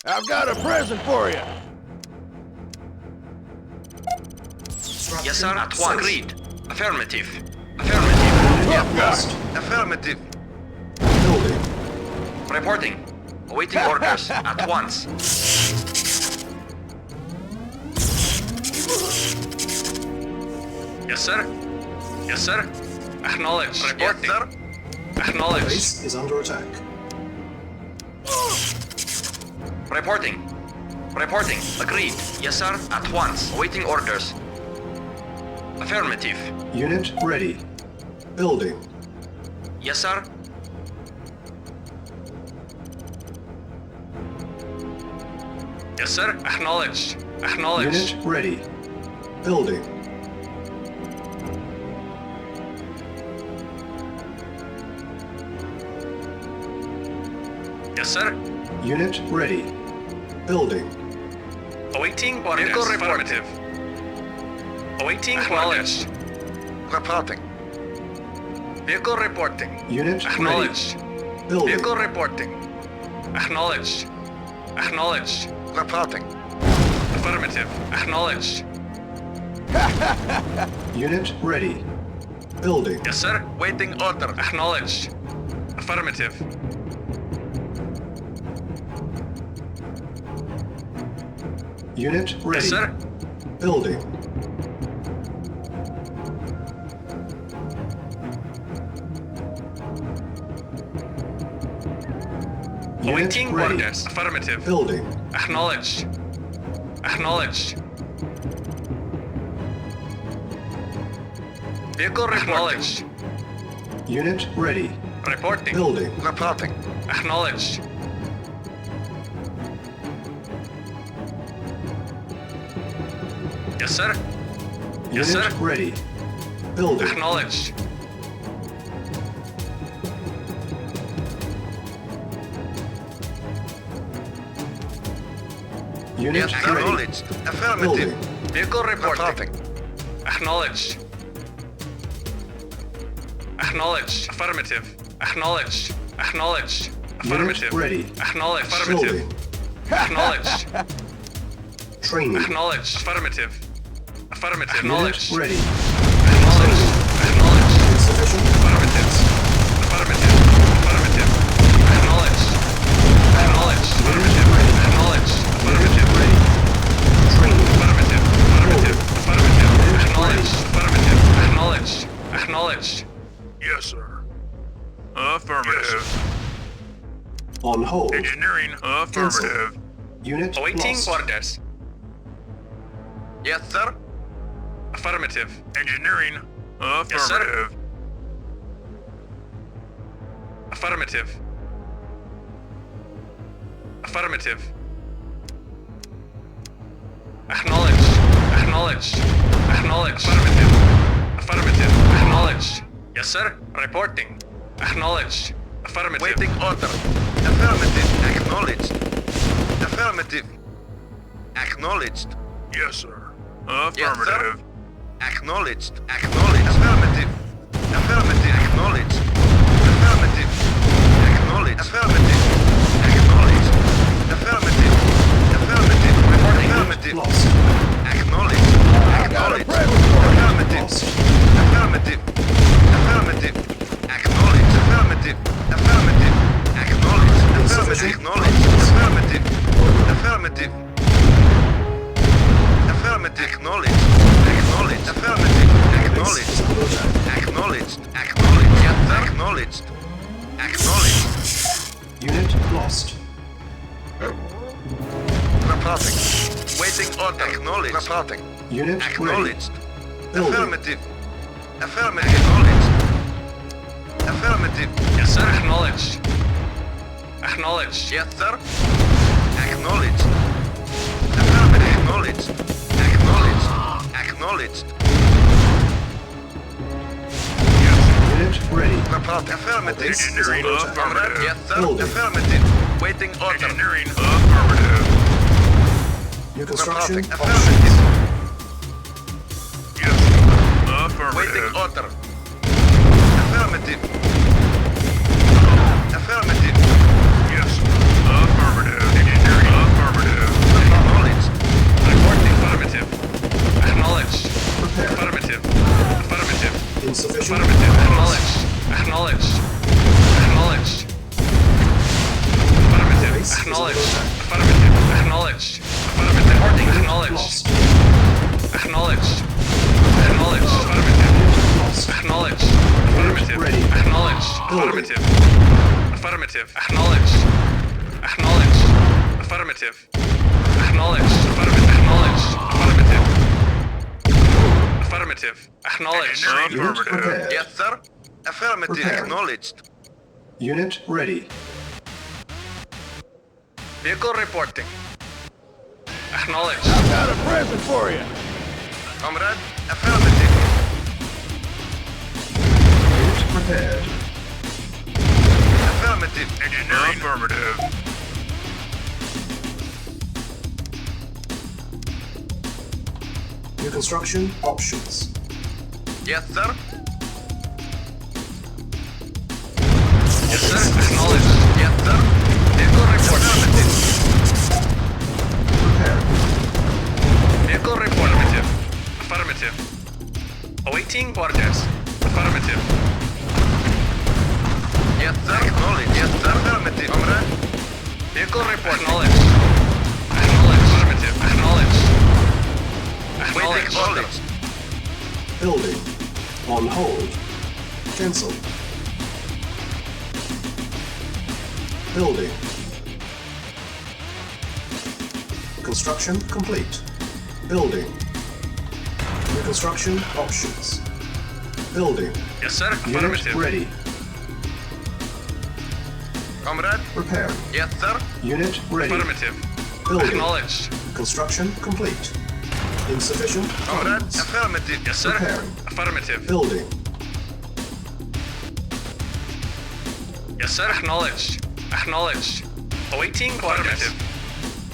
I've got a present for you. Yes, sir. At once. Agreed. Affirmative. Affirmative. Yes. Affirmative. Building. Reporting. Awaiting orders. At once. Yes, sir. Yes, sir. Acknowledge. Reporting. Yes, sir. Acknowledge. Base is under attack. Reporting. Reporting. Agreed. Yes, sir. At once. Awaiting orders. Affirmative. Unit ready. Building. Yes, sir. Yes, sir. Acknowledged. Acknowledged. Unit ready. Building. Yes, sir. Unit ready. Building. Awaiting orders. Vehicle affirmative. Awaiting orders. Reporting. Vehicle reporting. Unit Acknowledged. ready. Building. Vehicle reporting. Acknowledged. Acknowledged. Reporting. Affirmative. Acknowledged. Unit ready. Building. Yes, sir. Waiting order. Acknowledged. Affirmative. Unit ready. Yes, sir. Building. Unit Awaiting ready. orders. Affirmative. Building. Acknowledged. Acknowledged. Vehicle acknowledged. Unit ready. Reporting. Building. Reporting. Acknowledged. Yes, sir. Yes, Unit sir. ready. Building. Acknowledged. Unit ready. Acknowledged. Affirmative. Building. Vehicle reporting. Acknowledged. Acknowledged. Affirmative. Acknowledged. Acknowledged. Affirmative. ready. Acknowledged. Affirmative. Building. Acknowledged. Training. Acknowledged. Affirmative. Affirmative. Unit Acknowledged. ready. Acknowledged. Acknowledged. Insufficient. Affirmative. Affirmative. Affirmative. Acknowledged. Acknowledged. Affirmative. Acknowledged. Affirmative. Ready. Training. Affirmative. Affirmative. Affirmative. Unit Acknowledged. ready. Affirmative. Acknowledged. Acknowledged. Yes, sir. Affirmative. On hold. Engineering. Affirmative. Unit Awaiting lost. orders. Yes, sir. Affirmative. Engineering. Yes, sir. Affirmative. Affirmative. Affirmative. Acknowledged. Acknowledged. Acknowledged. Affirmative. Affirmative. Acknowledged. Yes, sir. Reporting. Acknowledged. Affirmative. Waiting order. Affirmative. Acknowledged. Affirmative. Acknowledged. Yes, sir. Affirmative. Acknowledged. Acknowledged. Affirmative. Affirmative. Acknowledged. Affirmative. Acknowledged. Affirmative. Acknowledged. Affirmative. Affirmative. Reporting. Affirmative. Lost. Acknowledged. Acknowledged. Affirmative. Lost. Affirmative. Affirmative. Acknowledged. Affirmative. Affirmative. Acknowledged. Affirmative. Insufficient. Acknowledged. Affirmative. Affirmative. Affirmative. Acknowledged. Acknowledged. Affirmative. Acknowledged. Base is under attack. Acknowledged. Acknowledged. Yes, sir. Acknowledged. Acknowledged. Unit lost. Reporting. Waiting order. Acknowledged. Reporting. Unit ready. Acknowledged. Building. Affirmative. Affirmative. Acknowledged. Affirmative. Yes, sir. Acknowledged. Acknowledged. Yes, sir. Acknowledged. Affirmative. Acknowledged. Acknowledged. Acknowledged. Unit ready. Report. Affirmative. Base is Engineering. under attack. Affirmative. Yes, sir. Building. Affirmative. Waiting order. Engineering. Affirmative. New construction. Reporting. on Affirmative. Yes. Waiting Affirmative. order. Affirmative. Affirmative. Yes. Affirmative. Engineering. Affirmative. Affirmative. Affirmative. Acknowledged. Acknowledged. Affirmative. Acknowledged. Affirmative. Acknowledged. Affirmative. Affirmative. Acknowledged. Unit Affirmative. prepared. Yes, sir. Affirmative. Preparing. Acknowledged. Unit ready. Vehicle reporting. Acknowledged. Got a present for you. Comrade. Affirmative. Unit prepared. Affirmative. Engineering. Affirmative. New construction options. Yes, sir. Yes, sir. Acknowledged. Yes, sir. Vehicle report. Affirmative. Preparing. Vehicle report. Affirmative. Affirmative. Awaiting orders. Affirmative. Yes, sir. Acknowledged. Yes, sir. Affirmative. Comrade. Vehicle report. Acknowledged. Acknowledged. Affirmative. Acknowledged. Acknowledged. Building. On hold. Cancel. Building. Construction complete. Building. New construction options. Building. Yes, sir. Unit Affirmative. ready. Comrade. Repairing. Yes, sir. Unit ready. Affirmative. Building. Acknowledged. Construction complete. Insufficient Comrade. funds. Affirmative. Yes, sir. Preparing. Affirmative. Building. Yes, sir. Acknowledged. Acknowledged. Awaiting orders.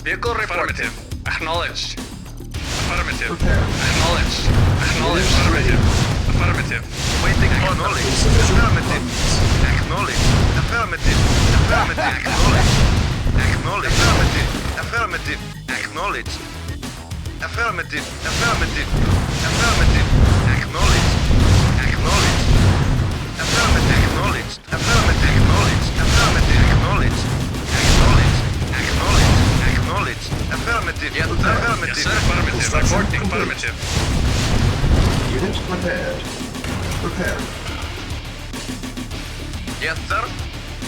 Vehicle affirmative. Acknowledged. Affirmative. Preparing. Acknowledged. Acknowledged. Unit ready. Affirmative. Waiting acknowledged. Insufficient Affirmative. funds. Acknowledged. Affirmative. Affirmative. Acknowledged. Acknowledged. Affirmative. Affirmative. Acknowledged. Affirmative. Affirmative. Affirmative. Acknowledged. Acknowledged. Affirmative. Acknowledged. Affirmative. Acknowledged. Affirmative. Acknowledged. Acknowledged. Acknowledged. Acknowledged. Affirmative. Yes, affirmative. Yes, sir. Affirmative. Construction Reporting. complete. Affirmative. Unit prepared. Preparing. Yes, sir.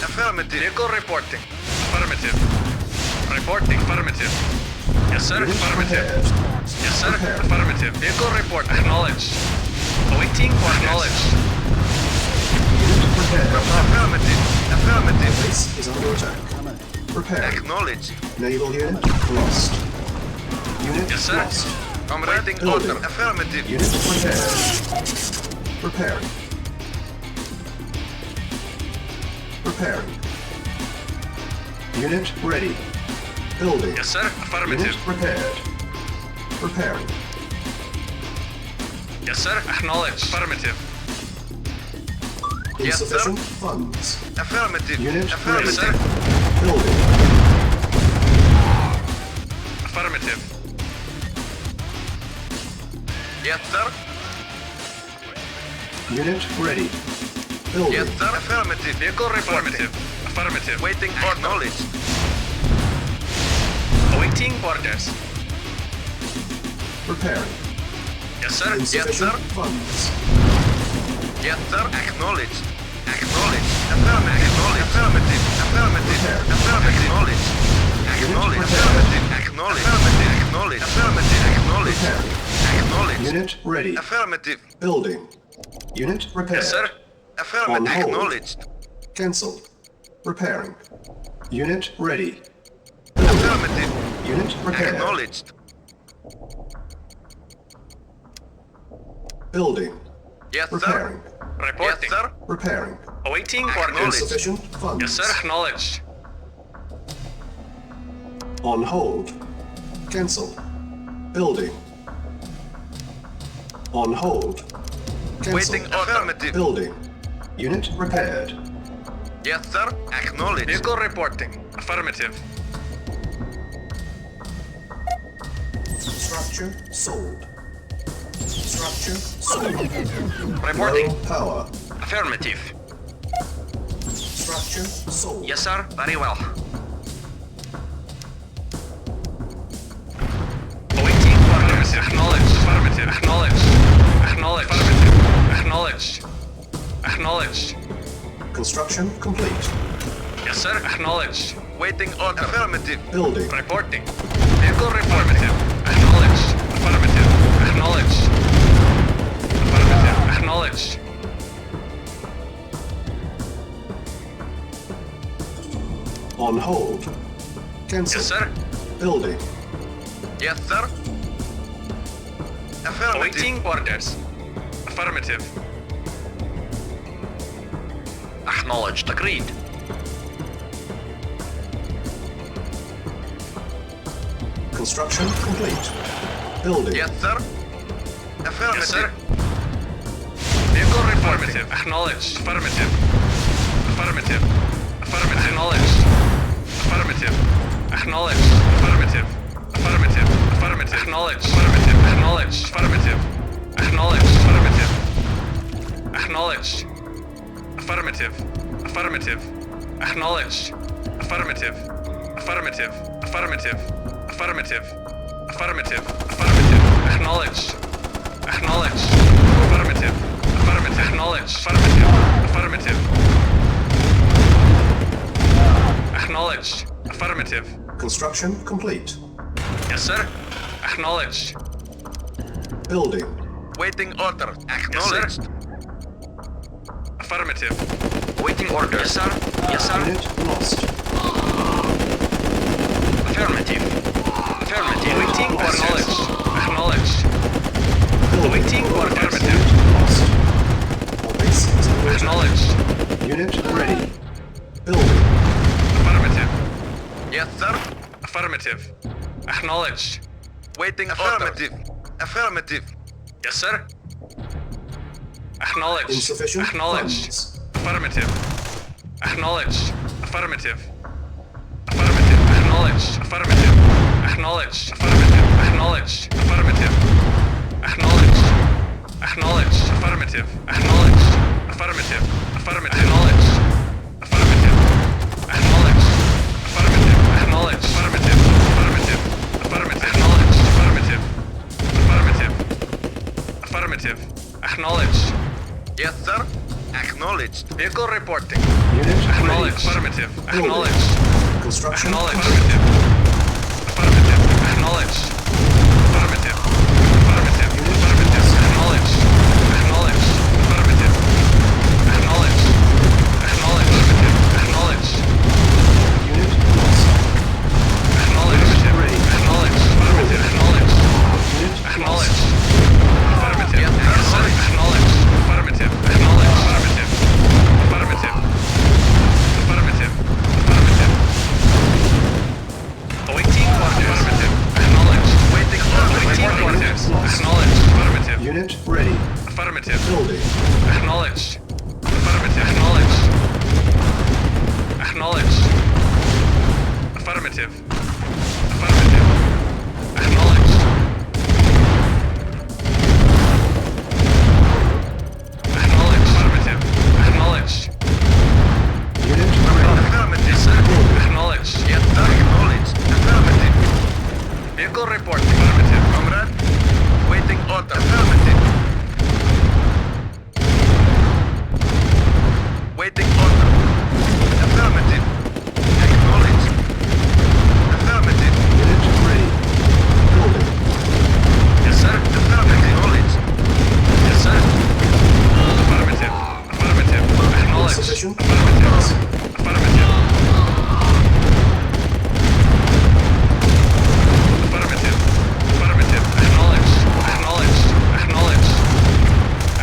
Affirmative. Vehicle reporting. Affirmative. Reporting. Affirmative. Yes, sir. Unit Affirmative. prepared. Yes, sir. Prepared. Affirmative. Vehicle report. Acknowledged. Awaiting acknowledged. Unit prepared. Affirmative. Affirmative. Base is under attack. Preparing. Acknowledged. Naval unit lost. Unit Yes, sir. lost. Comrade Building. order. Affirmative. Unit prepared. Preparing. Preparing. Unit ready. Building. Yes, sir. Affirmative. Unit prepared. Preparing. Yes, sir. Acknowledged. Affirmative. Yes, sir. Insufficient funds. Affirmative. Unit Affirmative. Yes, sir. Building. Affirmative. Yes, sir. Unit ready. Building. Yes, sir. Affirmative. Vehicle reporting. Affirmative. Waiting acknowledged. Awaiting orders. Preparing. Yes, sir. Yes, Insufficient sir. funds. Yes, sir. Acknowledged. Acknowledged. Affirmative. Affirmative. Affirmative. Affirmative. Acknowledged. Acknowledged. Affirmative. Acknowledged. Acknowledged. Affirmative. Acknowledged. Preparing. Acknowledged. Unit ready. Affirmative. Building. Unit prepared. Yes, sir. On Affirmative. hold. Acknowledged. Cancelled. Preparing. Unit ready. Affirmative. Unit prepared. Acknowledged. Building. Yes, sir. Preparing. Reporting. Yes, sir. Preparing. Awaiting orders. Insufficient funds. Yes, sir. Acknowledged. On hold. Cancel. Building. On hold. Cancel. Waiting affirmative. Building. Unit repaired. Yes, sir. Acknowledged. Vehicle reporting. Affirmative. Structure sold. Structure sold. Reporting. Low power. Affirmative. Structure sold. Yes, sir. Very well. Awaiting orders. Acknowledged. Affirmative. Acknowledged. Acknowledged. Affirmative. Acknowledged. Acknowledged. Construction complete. Yes, sir. Acknowledged. Waiting order. Affirmative. Building. Reporting. Vehicle affirmative. Acknowledged. Affirmative. Acknowledged. Affirmative. Acknowledged. On hold. Cancel. Yes, sir. Building. Yes, sir. Affirmative. Awaiting orders. Affirmative. Acknowledged. Agreed. Construction complete. Building. Yes, sir. Affirmative. Yes, sir. Vehicle affirmative. Acknowledged. Affirmative. Affirmative. Affirmative. Acknowledged. Affirmative. Acknowledged. Affirmative. Affirmative. Affirmative. Acknowledged. Affirmative. Acknowledged. Affirmative. Acknowledged. Affirmative. Acknowledged. Affirmative. Affirmative. Acknowledged. Affirmative. Affirmative. Affirmative. Affirmative. Affirmative. Affirmative. Acknowledged. Acknowledged. Affirmative. Affirmative. Acknowledged. Affirmative. Affirmative. Acknowledged. Affirmative. Construction complete. Yes, sir. Acknowledged. Building. Waiting order. Acknowledged. Yes, affirmative. Waiting order. Yes, sir. Yes, sir. Unit lost. Affirmative. Affirmative. Waiting order. Acknowledged. Acknowledged. Building. Waiting order. Affirmative. Unit lost. Our base is under attack. Acknowledged. Unit ready. Building. Affirmative. Yes, sir. Affirmative. Acknowledged. Waiting Affirmative. order. Affirmative. Yes, sir. Acknowledged. Insufficient Acknowledged. funds. Affirmative. Acknowledged. Affirmative. Affirmative. Acknowledged. Affirmative. Acknowledged. Affirmative. Acknowledged. Affirmative. Acknowledged. Acknowledged. Affirmative. Acknowledged. Affirmative. Affirmative. Acknowledged. Affirmative. Acknowledged. Affirmative. Acknowledged. Affirmative. Affirmative. Affirmative. Acknowledged. Affirmative. Affirmative. Affirmative. Acknowledged. Yes, sir. Acknowledged. Vehicle reporting. Unit Acknowledged. ready. Affirmative. Building. Acknowledged. Construction Acknowledged. complete. Affirmative. Affirmative. Acknowledged. Affirmative. Affirmative. Affirmative. Acknowledged. Acknowledged. Affirmative. Acknowledged. Acknowledged. Acknowledged. Unit lost. Acknowledged. Ready. Acknowledged. Affirmative. Acknowledged. Unit Acknowledged. lost. Affirmative. Yes, sir. Acknowledged. Affirmative. Acknowledged. Affirmative. Affirmative. Affirmative. Affirmative. Awaiting orders. Affirmative. Acknowledged. Waiting orders. Awaiting orders. Acknowledged. Affirmative. Unit ready. Affirmative. Building. Acknowledged. Affirmative. Acknowledged. Acknowledged. Affirmative. Affirmative. Acknowledged. Acknowledged. Affirmative. Acknowledged. Unit ready. Affirmative. Yes, sir. Acknowledged. Yes, sir. Acknowledged. Affirmative. Vehicle report. Affirmative. Comrade. Waiting order. Affirmative. Waiting order. Affirmative. Acknowledged. Affirmative. Unit ready. Building. Yes, sir. Affirmative. Acknowledged. Yes, sir. Affirmative. Affirmative. Acknowledged. Insufficient Affirmative. funds. Affirmative. Affirmative. Affirmative. Acknowledged. Acknowledged. Acknowledged.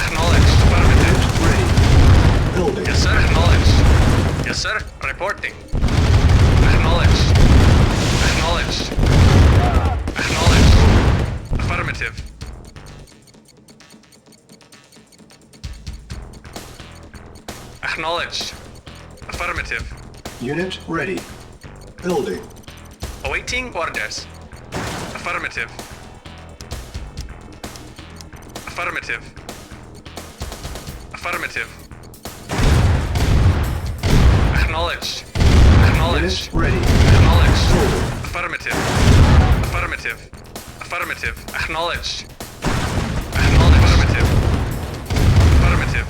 Acknowledged. Affirmative. Unit ready. Building. Yes, sir. Acknowledged. Yes, sir. Reporting. Acknowledged. Acknowledged. Acknowledged. Affirmative. Acknowledged. Affirmative. Unit ready. Building. Awaiting orders. Affirmative. Affirmative. Affirmative. Acknowledged. Acknowledged. Unit ready. Acknowledged. Building. Affirmative. Affirmative. Affirmative. Acknowledged. Acknowledged. Affirmative. Affirmative.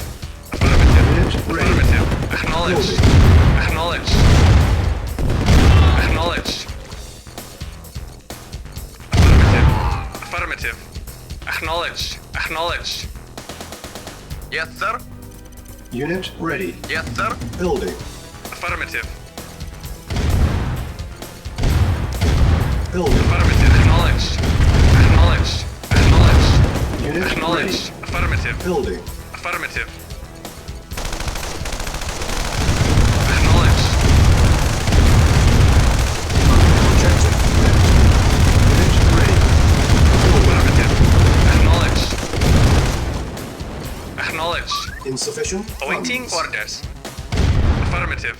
Affirmative. Unit ready. Affirmative. Acknowledged. Building. Acknowledged. Acknowledged. Affirmative. Affirmative. Acknowledged. Acknowledged. Yes, sir. Unit ready. Yes, sir. Building. Affirmative. Building. Affirmative. Acknowledged. Acknowledged. Acknowledged. Unit Acknowledged. ready. Affirmative. Building. Affirmative. Acknowledged. Objective met. Unit ready. Building. Affirmative. Acknowledged. Acknowledged. Insufficient Awaiting funds. orders. Affirmative.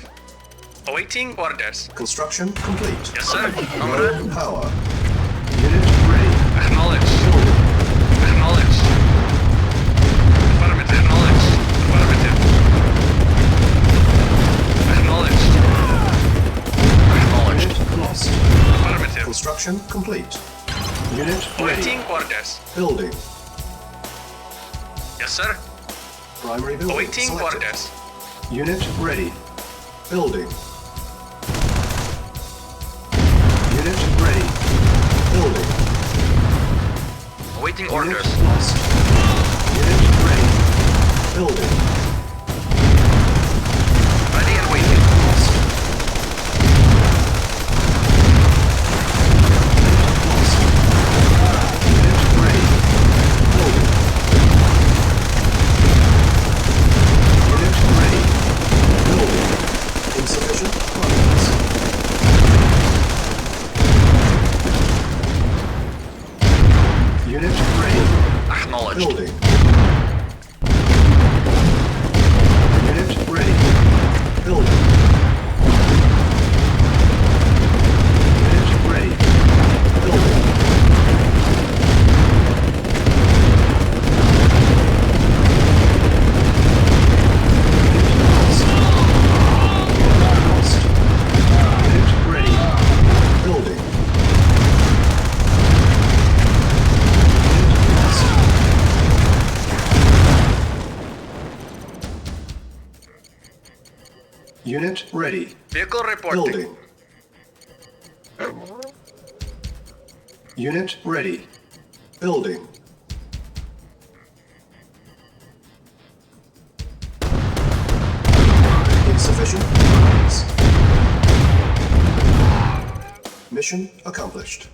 Awaiting orders. Construction complete. Yes, sir. Low power. Unit ready. Acknowledged. Building. Acknowledged. Affirmative. Acknowledged. Affirmative. Acknowledged. Acknowledged. Unit lost. Affirmative. Construction complete. Unit ready. Awaiting orders. Building. Yes, sir. Primary building Awaiting selected. orders. Unit ready. Building. Unit ready. Building. Awaiting Unit orders. lost. Unit ready. Building. Ready and waiting. Lost. Lost. Unit ready. Building. Unit ready. Building. Insufficient funds. Unit ready. Acknowledged. Building. Unit ready. Building. Unit ready. Building. Unit lost. Unit ready. Building. Unit lost. Unit ready. Vehicle reporting. Building. Unit ready. Building. Insufficient funds. Mission accomplished.